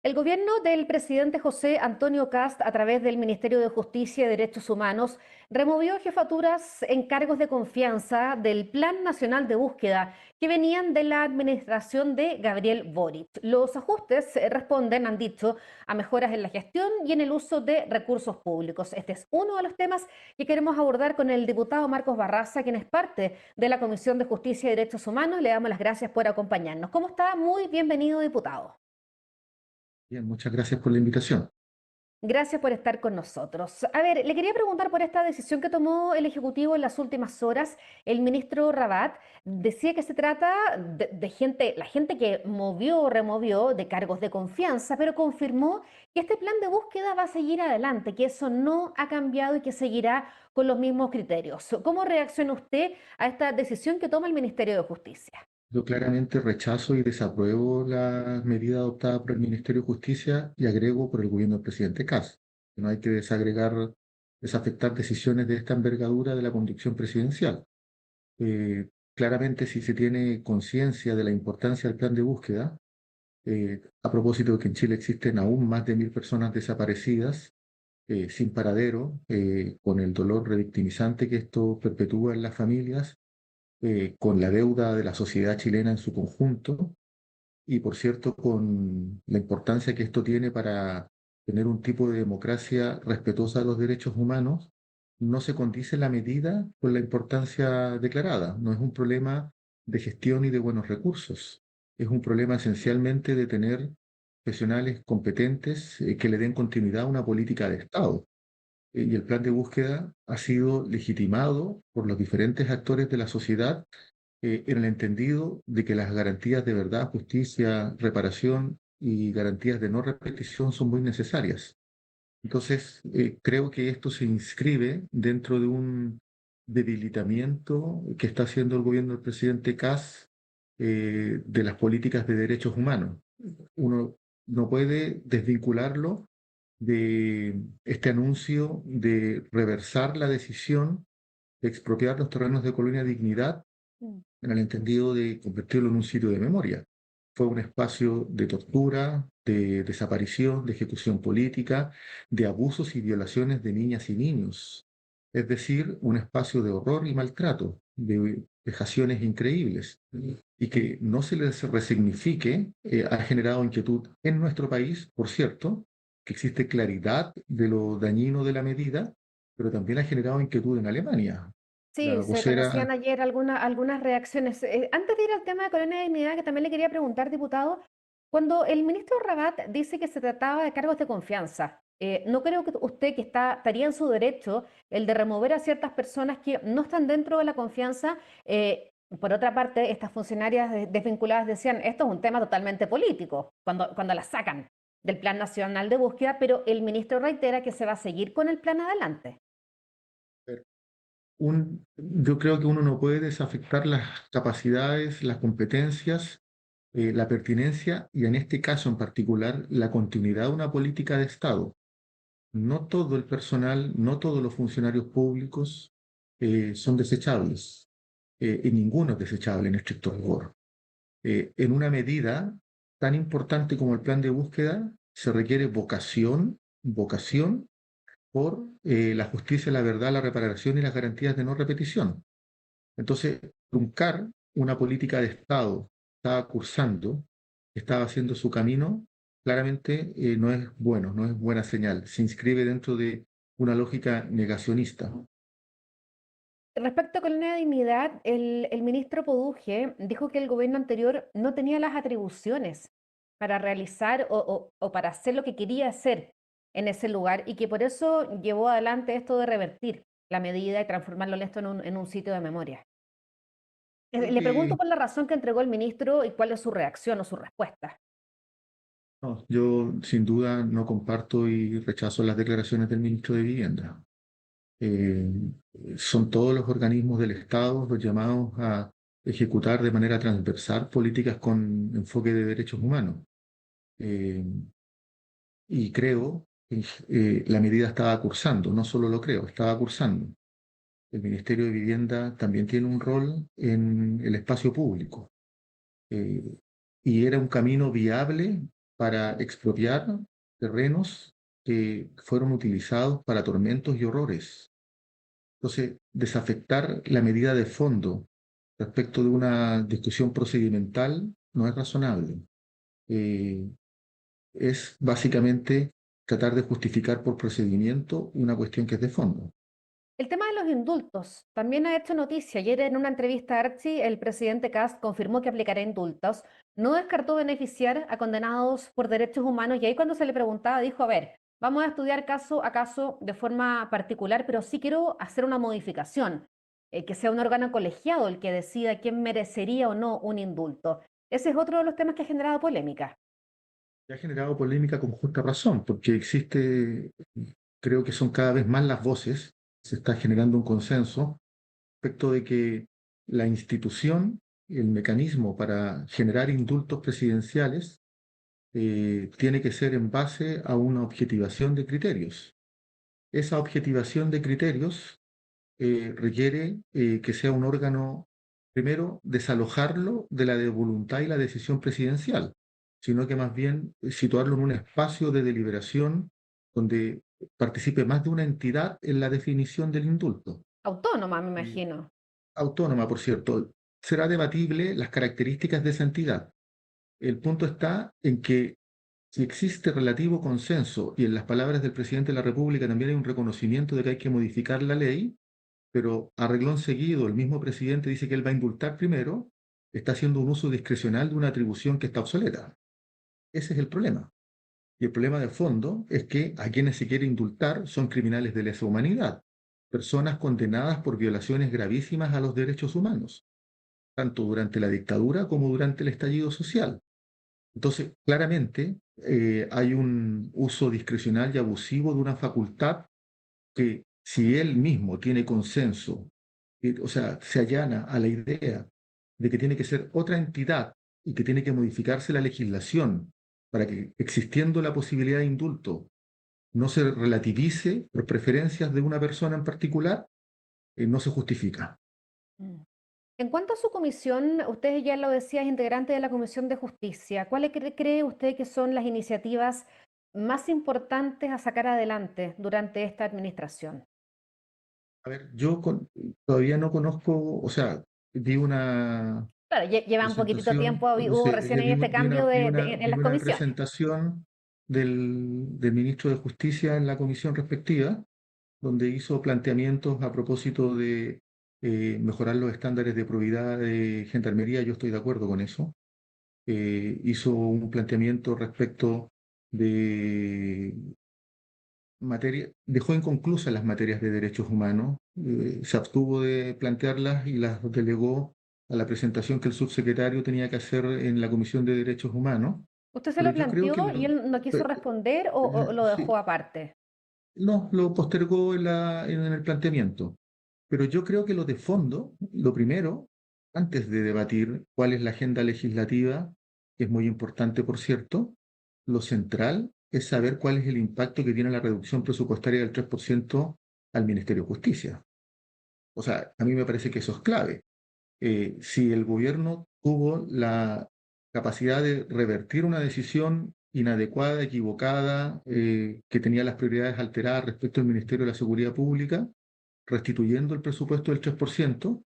El gobierno del presidente José Antonio Kast, a través del Ministerio de Justicia y Derechos Humanos, removió jefaturas en cargos de confianza del Plan Nacional de Búsqueda que venían de la administración de Gabriel Boric. Los ajustes responden, han dicho, a mejoras en la gestión y en el uso de recursos públicos. Este es uno de los temas que queremos abordar con el diputado Marcos Barraza, quien es parte de la Comisión de Justicia y Derechos Humanos. Le damos las gracias por acompañarnos. ¿Cómo está? Muy bienvenido, diputado. Bien, muchas gracias por la invitación. Gracias por estar con nosotros. A ver, le quería preguntar por esta decisión que tomó el Ejecutivo en las últimas horas. El ministro Rabat decía que se trata de gente, la gente que movió o removió de cargos de confianza, pero confirmó que este plan de búsqueda va a seguir adelante, que eso no ha cambiado y que seguirá con los mismos criterios. ¿Cómo reacciona usted a esta decisión que toma el Ministerio de Justicia? Yo claramente rechazo y desapruebo la medida adoptada por el Ministerio de Justicia y agrego por el gobierno del presidente Kast. No hay que desafectar decisiones de esta envergadura de la conducción presidencial. Claramente, si se tiene conciencia de la importancia del plan de búsqueda, a propósito de que en Chile existen aún más de 1.000 personas desaparecidas, sin paradero, con el dolor revictimizante que esto perpetúa en las familias, con la deuda de la sociedad chilena en su conjunto y, por cierto, con la importancia que esto tiene para tener un tipo de democracia respetuosa de los derechos humanos, no se condice la medida con la importancia declarada. No es un problema de gestión y de buenos recursos. Es un problema esencialmente de tener profesionales competentes que le den continuidad a una política de Estado. Y el plan de búsqueda ha sido legitimado por los diferentes actores de la sociedad, en el entendido de que las garantías de verdad, justicia, reparación y garantías de no repetición son muy necesarias. Entonces, creo que esto se inscribe dentro de un debilitamiento que está haciendo el gobierno del presidente Kast, de las políticas de derechos humanos. Uno no puede desvincularlo de este anuncio de reversar la decisión de expropiar los terrenos de Colonia Dignidad, Mm. en el entendido de convertirlo en un sitio de memoria. Fue un espacio de tortura, de desaparición, de ejecución política, de abusos y violaciones de niñas y niños. Es decir, un espacio de horror y maltrato, de vejaciones increíbles. Y que no se les resignifique, ha generado inquietud en nuestro país, por cierto, que existe claridad de lo dañino de la medida, pero también ha generado inquietud en Alemania. La Sí, se vocera. conocían ayer algunas reacciones. Antes de ir al tema de Colonia Dignidad, que también le quería preguntar, diputado, cuando el ministro Rabat dice que se trataba de cargos de confianza, ¿no creo que usted que estaría en su derecho el de remover a ciertas personas que no están dentro de la confianza? Por otra parte, estas funcionarias desvinculadas decían, esto es un tema totalmente político, cuando las sacan del Plan Nacional de Búsqueda, pero el ministro reitera que se va a seguir con el plan adelante. Yo creo que uno no puede desafectar las capacidades, las competencias, la pertinencia y en este caso en particular la continuidad de una política de Estado. No todo el personal, no todos los funcionarios públicos son desechables, y ninguno es desechable en estricto rigor. En una medida tan importante como el plan de búsqueda se requiere vocación por la justicia, la verdad, la reparación y las garantías de no repetición. Entonces, truncar una política de Estado que estaba cursando, que estaba haciendo su camino, claramente no es bueno, no es buena señal. Se inscribe dentro de una lógica negacionista. Respecto a Colonia Dignidad, el ministro Poduje dijo que el gobierno anterior no tenía las atribuciones para realizar o para hacer lo que quería hacer en ese lugar y que por eso llevó adelante esto de revertir la medida y transformarlo en esto en un sitio de memoria. Creo Le pregunto que por la razón que entregó el ministro y cuál es su reacción o su respuesta. no, yo sin duda no comparto y rechazo las declaraciones del ministro de Vivienda. Eh, Son todos los organismos del Estado los llamados a ejecutar de manera transversal políticas con enfoque de derechos humanos. Eh, y creo que la medida estaba cursando, no solo lo creo, estaba cursando. El Ministerio de Vivienda también tiene un rol en el espacio público, eh, y era un camino viable para expropiar terrenos que fueron utilizados para tormentos y horrores. Entonces, desafectar la medida de fondo respecto de una discusión procedimental no es razonable. Eh, es básicamente tratar de justificar por procedimiento una cuestión que es de fondo. El tema de los indultos también ha hecho noticia. Ayer en una entrevista a Archie, el presidente Kast confirmó que aplicará indultos. No descartó beneficiar a condenados por derechos humanos y ahí cuando se le preguntaba dijo, a ver, vamos a estudiar caso a caso de forma particular, pero sí quiero hacer una modificación, que sea un órgano colegiado el que decida quién merecería o no un indulto. Ese es otro de los temas que ha generado polémica. Y ha generado polémica con justa razón, porque existe, creo que son cada vez más las voces, se está generando un consenso respecto de que la institución, el mecanismo para generar indultos presidenciales, tiene que ser en base a una objetivación de criterios. Esa objetivación de criterios requiere que sea un órgano, primero, desalojarlo de la de voluntad y la decisión presidencial, sino que más bien situarlo en un espacio de deliberación donde participe más de una entidad en la definición del indulto. Autónoma, me Y imagino. autónoma, por cierto. Será debatible las características de esa entidad. El punto está en que si existe relativo consenso y en las palabras del presidente de la República también hay un reconocimiento de que hay que modificar la ley, pero a reglón seguido el mismo presidente dice que él va a indultar primero, está haciendo un uso discrecional de una atribución que está obsoleta. Ese es el problema. Y el problema de fondo es que a quienes se quiere indultar son criminales de lesa humanidad, personas condenadas por violaciones gravísimas a los derechos humanos, tanto durante la dictadura como durante el estallido social. Entonces, claramente hay un uso discrecional y abusivo de una facultad que si él mismo tiene consenso, o sea, se allana a la idea de que tiene que ser otra entidad y que tiene que modificarse la legislación para que, existiendo la posibilidad de indulto, no se relativice por preferencias de una persona en particular, no se justifica. Mm. En cuanto a su comisión, usted ya lo decía, es integrante de la Comisión de Justicia. ¿Cuáles cree usted que son las iniciativas más importantes a sacar adelante durante esta administración? A ver, todavía no conozco, o sea, vi una Claro, lleva un poquitito presentación, tiempo, no hubo sé, recién ahí este cambio en vi las una comisiones. presentación del ministro de Justicia en la comisión respectiva, donde hizo planteamientos a propósito de mejorar los estándares de probidad de gendarmería. Yo estoy de acuerdo con eso. Hizo un planteamiento respecto de dejó inconclusas las materias de derechos humanos, se abstuvo de plantearlas y las delegó a la presentación que el subsecretario tenía que hacer en la Comisión de Derechos Humanos. ¿Usted se Pero lo yo creo que planteó y él no quiso responder o lo sí, dejó aparte? no, lo postergó en el planteamiento. Pero yo creo que lo de fondo, lo primero, antes de debatir cuál es la agenda legislativa, que es muy importante, por cierto, lo central es saber cuál es el impacto que tiene la reducción presupuestaria del 3% al Ministerio de Justicia. O sea, a mí me parece que eso es clave. Si el gobierno tuvo la capacidad de revertir una decisión inadecuada, equivocada, que tenía las prioridades alteradas respecto al Ministerio de la Seguridad Pública, restituyendo el presupuesto del 3%,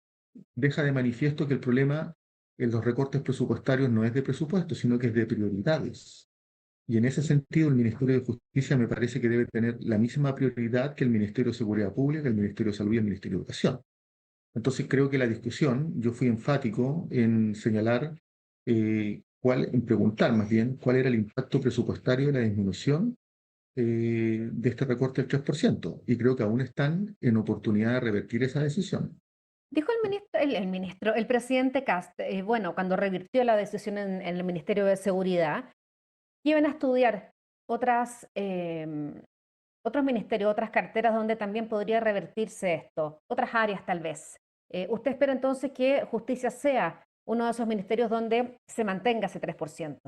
deja de manifiesto que el problema en los recortes presupuestarios no es de presupuesto, sino que es de prioridades. Y en ese sentido, el Ministerio de Justicia me parece que debe tener la misma prioridad que el Ministerio de Seguridad Pública, el Ministerio de Salud y el Ministerio de Educación. Entonces creo que la discusión, yo fui enfático en señalar, en preguntar más bien cuál era el impacto presupuestario de la disminución de este recorte del 3%. Y creo que aún están en oportunidad de revertir esa decisión. Dijo el presidente Kast, bueno, cuando revirtió la decisión en el Ministerio de Seguridad, que iban a estudiar otros ministerios, otras carteras donde también podría revertirse esto, otras áreas tal vez. ¿Usted espera entonces que justicia sea uno de esos ministerios donde se mantenga ese 3%?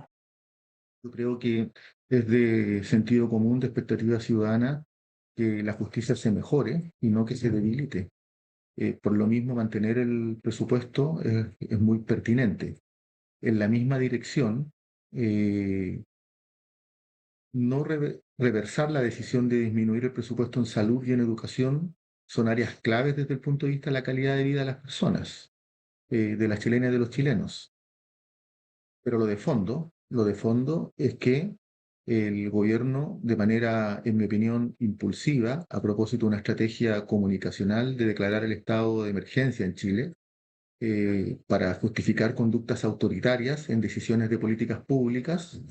Yo creo que es de sentido común, de expectativa ciudadana, que la justicia se mejore y no que se debilite. Por lo mismo, mantener el presupuesto es muy pertinente. En la misma dirección, no reversar la decisión de disminuir el presupuesto en salud y en educación son áreas claves desde el punto de vista de la calidad de vida de las personas, de las chilenas y de los chilenos. Pero lo de fondo es que el gobierno, de manera, en mi opinión, impulsiva, a propósito de una estrategia comunicacional de declarar el estado de emergencia en Chile, para justificar conductas autoritarias en decisiones de políticas públicas,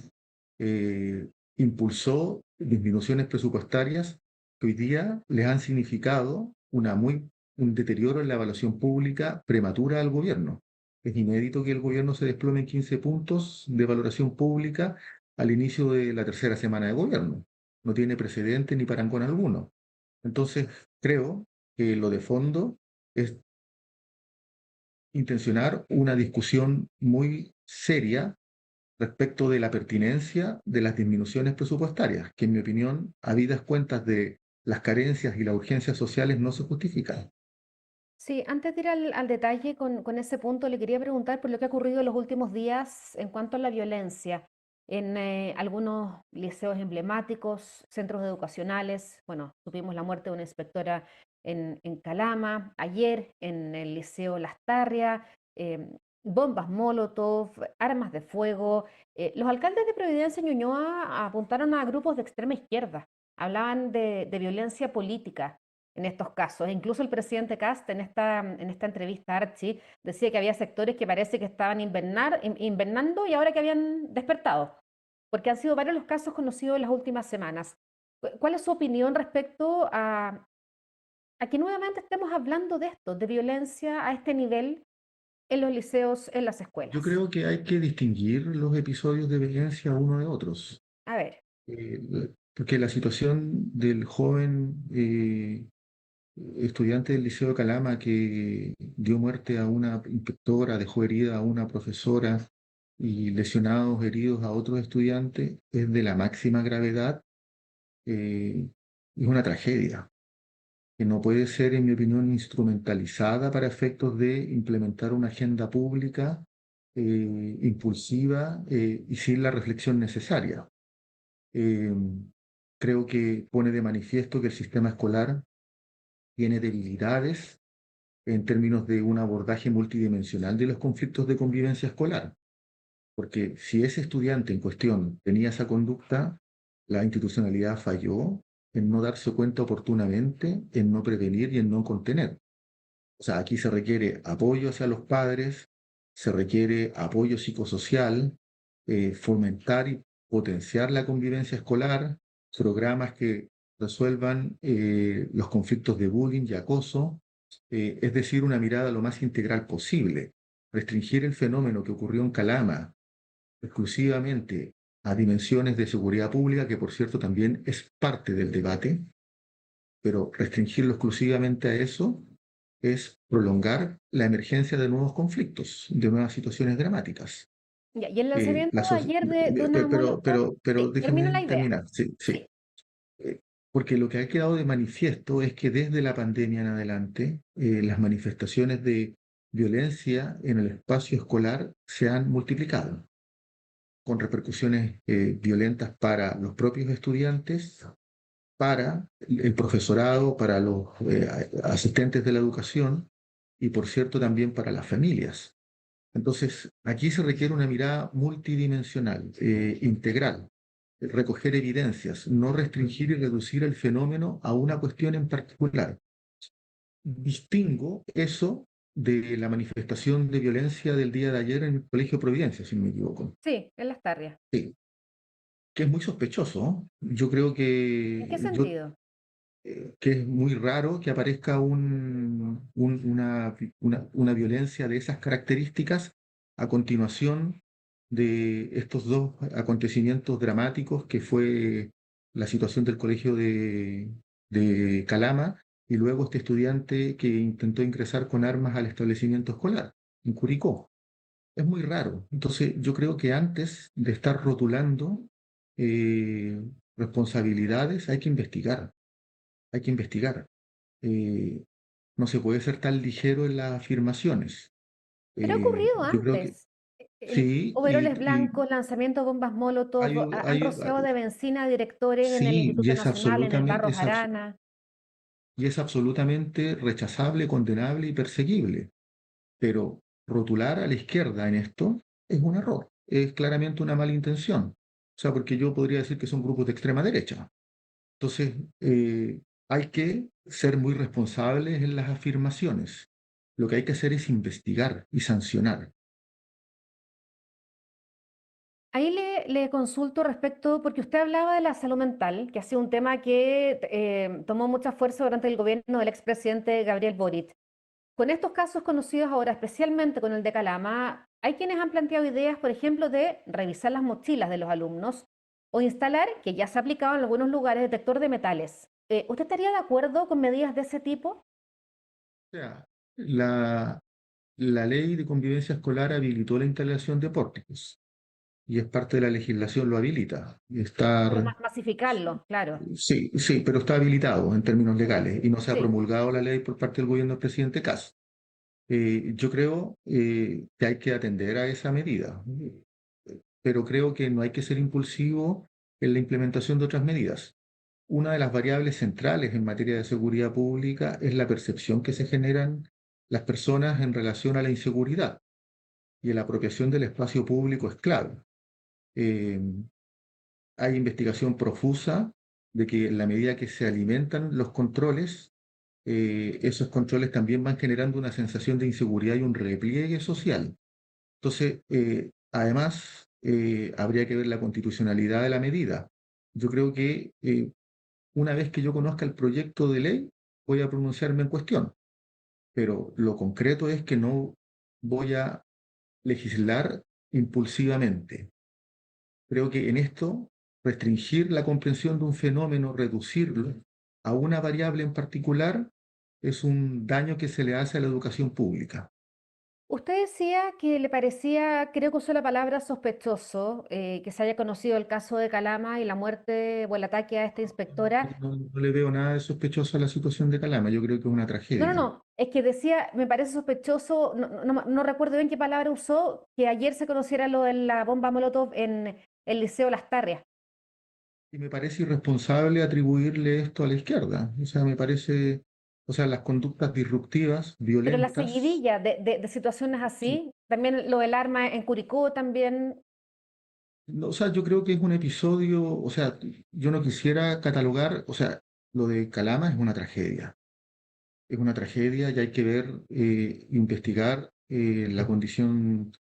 impulsó disminuciones presupuestarias que hoy día les han significado un deterioro en la evaluación pública prematura al gobierno. Es inédito que el gobierno se desplome en 15 puntos de valoración pública al inicio de la tercera semana de gobierno. No tiene precedente ni parangón alguno. Entonces, creo que lo de fondo es intencionar una discusión muy seria respecto de la pertinencia de las disminuciones presupuestarias, que en mi opinión, habidas cuentas de las carencias y las urgencias sociales, no se justifican. Sí, antes de ir al detalle con ese punto, le quería preguntar por lo que ha ocurrido en los últimos días en cuanto a la violencia en algunos liceos emblemáticos, centros educacionales. Bueno, tuvimos la muerte de una inspectora en Calama, ayer en el Liceo Las Tarrias, bombas Molotov, armas de fuego. Los alcaldes de Providencia y Ñuñoa apuntaron a grupos de extrema izquierda, hablaban de violencia política en estos casos. E incluso el presidente Kast en esta entrevista a Archie decía que había sectores que parece que estaban invernando y ahora que habían despertado, porque han sido varios los casos conocidos en las últimas semanas. ¿Cuál es su opinión respecto a que nuevamente estemos hablando de esto, de violencia a este nivel en los liceos, en las Yo escuelas? creo que hay que distinguir los episodios de violencia uno de otros, A ver, porque la situación del joven estudiante del Liceo de Calama que dio muerte a una inspectora, dejó herida a una profesora y lesionados, heridos a otros estudiantes, es de la máxima gravedad, es una tragedia que no puede ser, en mi opinión, instrumentalizada para efectos de implementar una agenda pública impulsiva y sin la reflexión necesaria. Eh, Creo que pone de manifiesto que el sistema escolar tiene debilidades en términos de un abordaje multidimensional de los conflictos de convivencia escolar. Porque si ese estudiante en cuestión tenía esa conducta, la institucionalidad falló en no darse cuenta oportunamente, en no prevenir y en no contener. O sea, aquí se requiere apoyo hacia los padres, se requiere apoyo psicosocial, fomentar y potenciar la convivencia escolar, programas que resuelvan los conflictos de bullying y acoso, es decir, una mirada lo más integral posible. Restringir el fenómeno que ocurrió en Calama exclusivamente a dimensiones de seguridad pública, que por cierto también es parte del debate, pero restringirlo exclusivamente a eso es prolongar la emergencia de nuevos conflictos, de nuevas situaciones dramáticas. ya, y el lanzamiento ayer de una Molotov, Pero sí, termino la déjeme idea. terminar, sí, sí. Sí. Porque lo que ha quedado de manifiesto es que desde la pandemia en adelante, las manifestaciones de violencia en el espacio escolar se han multiplicado, con repercusiones violentas para los propios estudiantes, para el profesorado, para los asistentes de la educación y, por cierto, también para las familias. Entonces, aquí se requiere una mirada multidimensional, integral, recoger evidencias, no restringir y reducir el fenómeno a una cuestión en particular. Distingo eso de la manifestación de violencia del día de ayer en el Colegio Providencia, si no me equivoco. Sí, en las tardes. Sí, que es muy sospechoso, ¿no? Yo creo ¿En qué yo sentido? que es muy raro que aparezca una violencia de esas características a continuación de estos dos acontecimientos dramáticos que fue la situación del colegio de Calama y luego este estudiante que intentó ingresar con armas al establecimiento escolar en Curicó. Es muy raro. Entonces, yo creo que antes de estar rotulando eh, responsabilidades, hay que investigar, hay que investigar. Eh, no se puede ser tan ligero en las afirmaciones. Pero ha ocurrido Yo creo que antes. Sí, Overoles blancos, lanzamiento de bombas hay, Molotov, han hay- rociado de benzina a directores en el sí, Instituto Nacional, en el Barros Arana. y es absolutamente rechazable, condenable y perseguible. Pero rotular a la izquierda en esto es un error, es claramente una mala intención. O sea, porque yo podría decir que son grupos de extrema derecha. Entonces, hay que ser muy responsables en las afirmaciones. Lo que hay que hacer es investigar y sancionar. Ahí le consulto respecto, porque usted hablaba de la salud mental, que ha sido un tema que tomó mucha fuerza durante el gobierno del expresidente Gabriel Boric. Con estos casos conocidos ahora, especialmente con el de Calama, hay quienes han planteado ideas, por ejemplo, de revisar las mochilas de los alumnos o instalar, que ya se ha aplicado en algunos lugares, detector de metales. ¿Usted estaría de acuerdo con medidas de ese tipo? O sea, la, la ley de convivencia escolar habilitó la instalación de pórticos y es parte de la legislación, lo habilita. Como masificarlo, claro. Sí, sí, pero está habilitado en términos legales y no se ha Sí. promulgado la ley por parte del gobierno del presidente Kast. Yo creo que hay que atender a esa medida, pero creo que no hay que ser impulsivo en la implementación de otras medidas. Una de las variables centrales en materia de seguridad pública es la percepción que se generan las personas en relación a la inseguridad y la apropiación del espacio público es clave. Eh, Hay investigación profusa de que en la medida que se alimentan los controles, esos controles también van generando una sensación de inseguridad y un repliegue social. Entonces, además, habría que ver la constitucionalidad de la medida. Yo creo que una vez que yo conozca el proyecto de ley, voy a pronunciarme en cuestión, pero lo concreto es que no voy a legislar impulsivamente. Creo que en esto, restringir la comprensión de un fenómeno, reducirlo a una variable en particular, es un daño que se le hace a la educación pública. Usted decía que le parecía, creo que usó la palabra sospechoso, que se haya conocido el caso de Calama y la muerte o el ataque a esta inspectora. No le veo nada de sospechoso a la situación de Calama, yo creo que es una No, no, tragedia. no, es que decía, me parece sospechoso, no recuerdo bien qué palabra usó, que ayer se conociera lo de la bomba Molotov en el Liceo Las Tarrias. Y me parece irresponsable atribuirle esto a la izquierda. O sea, me parece, o sea, las conductas disruptivas, Pero la violentas. seguidilla de situaciones así, también lo del arma en Curicó también. No, o sea, yo creo que es un episodio, o sea, yo no quisiera catalogar, o sea, lo de Calama es una tragedia y hay que ver, investigar la condición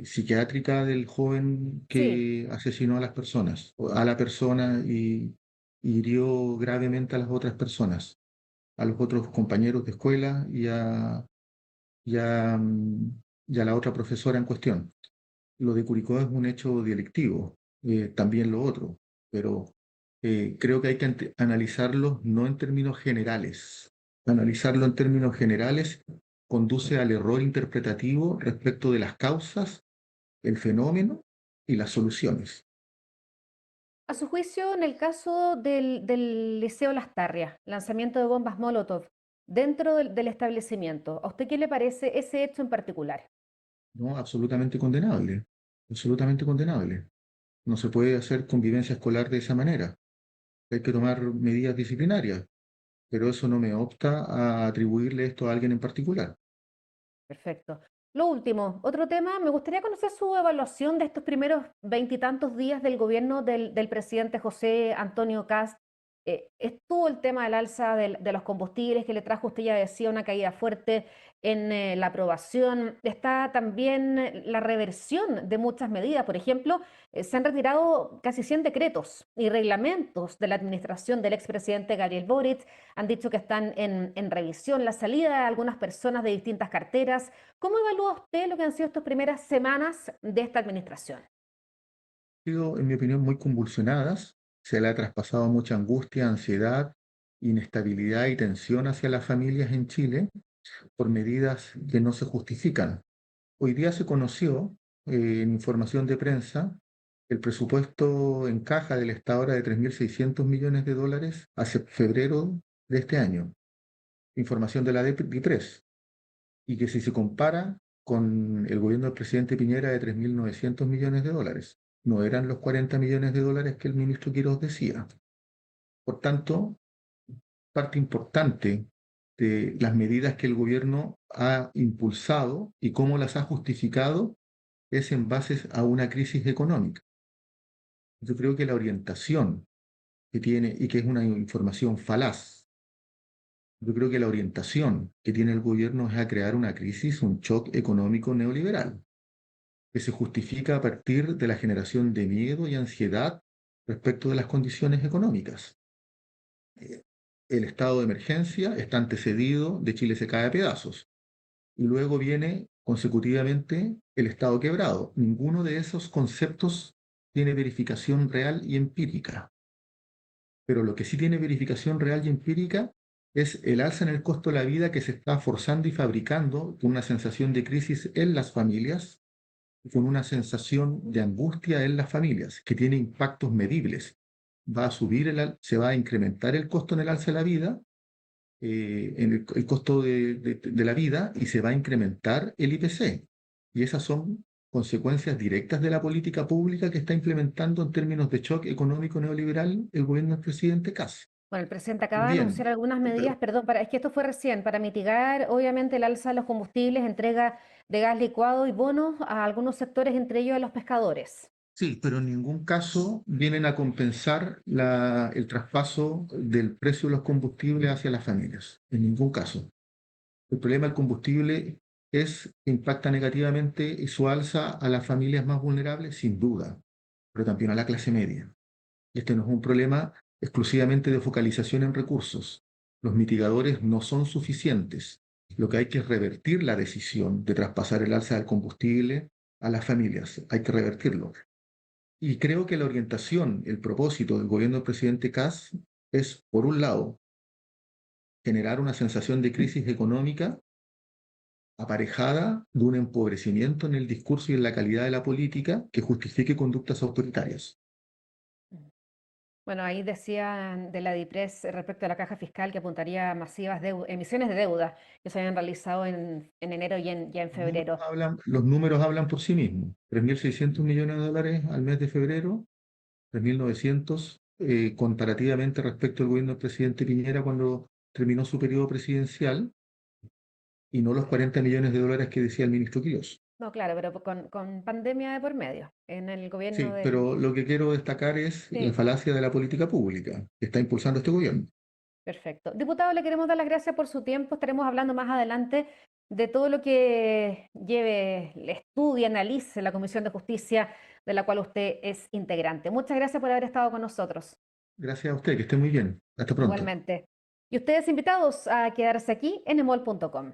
psiquiátrica del joven Sí, que asesinó a las personas, o a la persona y hirió gravemente a las otras personas, a los otros compañeros de escuela y a, mm, y a la otra profesora en cuestión. Lo de Curicó es un hecho delictivo, también lo otro, pero creo que hay que analizarlo no en términos generales. Analizarlo en términos generales conduce al error interpretativo respecto de las causas, el fenómeno y las soluciones. a su juicio, en el caso del Liceo Las Tarrias, lanzamiento de bombas Molotov dentro del establecimiento, ¿a usted qué le parece ese hecho en particular? ¿No? Absolutamente condenable, absolutamente condenable. No se puede hacer convivencia escolar de esa manera. Hay que tomar medidas disciplinarias, pero eso no me opta a atribuirle esto a alguien en particular. Perfecto. Lo último, otro tema, me gustaría conocer su evaluación de estos primeros veintitantos días del gobierno del presidente José Antonio Kast. Estuvo el tema del alza de los combustibles que le trajo, usted ya decía, una caída fuerte en la aprobación. Está también la reversión de muchas medidas. Por ejemplo, se han retirado casi 100 decretos y reglamentos de la administración del expresidente Gabriel Boric. Han dicho que están en revisión la salida de algunas personas de distintas carteras. ¿Cómo evalúa usted lo que han sido estas primeras semanas de esta administración? Sido, en mi opinión, muy convulsionadas. Se le ha traspasado mucha angustia, ansiedad, inestabilidad y tensión hacia las familias en Chile por medidas que no se justifican. Hoy día se conoció en información de prensa el presupuesto en caja del Estado era de 3.600 millones de dólares hacia febrero de este año. Información de la DIPRES. Y que si se compara con el gobierno del presidente Piñera de 3.900 millones de dólares. No eran los 40 millones de dólares que el ministro Quiroz decía. Por tanto, parte importante de las medidas que el gobierno ha impulsado y cómo las ha justificado es en base a una crisis económica. Yo creo que la orientación que tiene, y que es una información falaz, yo creo que la orientación que tiene el gobierno es a crear una crisis, un shock económico neoliberal, que se justifica a partir de la generación de miedo y ansiedad respecto de las condiciones económicas. El estado de emergencia está antecedido de Chile se cae a pedazos y luego viene consecutivamente el estado quebrado. Ninguno de esos conceptos tiene verificación real y empírica, pero lo que sí tiene verificación real y empírica es el alza en el costo de la vida que se está forzando y fabricando con una sensación de crisis en las familias, con una sensación de angustia en las familias, que tiene impactos medibles. Va a subir, se va a incrementar el costo en el alza de la vida, en el costo de la vida, y se va a incrementar el IPC. Y esas son consecuencias directas de la política pública que está implementando en términos de shock económico neoliberal el gobierno del presidente Kast. Bueno, el presidente acaba de anunciar Bien, algunas medidas, pero perdón, es que esto fue recién, para mitigar obviamente el alza de los combustibles, entrega de gas licuado y bonos a algunos sectores, entre ellos a los pescadores. sí, pero en ningún caso vienen a compensar el traspaso del precio de los combustibles hacia las familias. En ningún caso. El problema del combustible es que impacta negativamente y su alza a las familias más vulnerables, sin duda, pero también a la clase media. Este no es un problema exclusivamente de focalización en recursos. Los mitigadores no son suficientes. Lo que hay que es revertir la decisión de traspasar el alza del combustible a las familias. Hay que revertirlo. Y creo que la orientación, el propósito del gobierno del presidente Kast es, por un lado, generar una sensación de crisis económica aparejada de un empobrecimiento en el discurso y en la calidad de la política que justifique conductas autoritarias. Bueno, ahí decían de la DIPRES respecto a la caja fiscal que apuntaría a masivas emisiones de deuda que se habían realizado en enero y ya en febrero. Los números hablan por sí mismos. 3.600 millones de dólares al mes de febrero, 3.900 comparativamente respecto al gobierno del presidente Piñera cuando terminó su periodo presidencial, y no los 40 millones de dólares que decía el ministro Quirós. No, claro, pero con pandemia de por medio, en el gobierno Sí, del... pero lo que quiero destacar es la Sí, falacia de la política pública que está impulsando este gobierno. perfecto. Diputado, le queremos dar las gracias por su tiempo. Estaremos hablando más adelante de todo lo que lleve, estudie, analice la Comisión de Justicia de la cual usted es integrante. Muchas gracias por haber estado con nosotros. Gracias a usted, que esté muy bien. Hasta pronto. Igualmente. Y ustedes invitados a quedarse aquí en emol.com.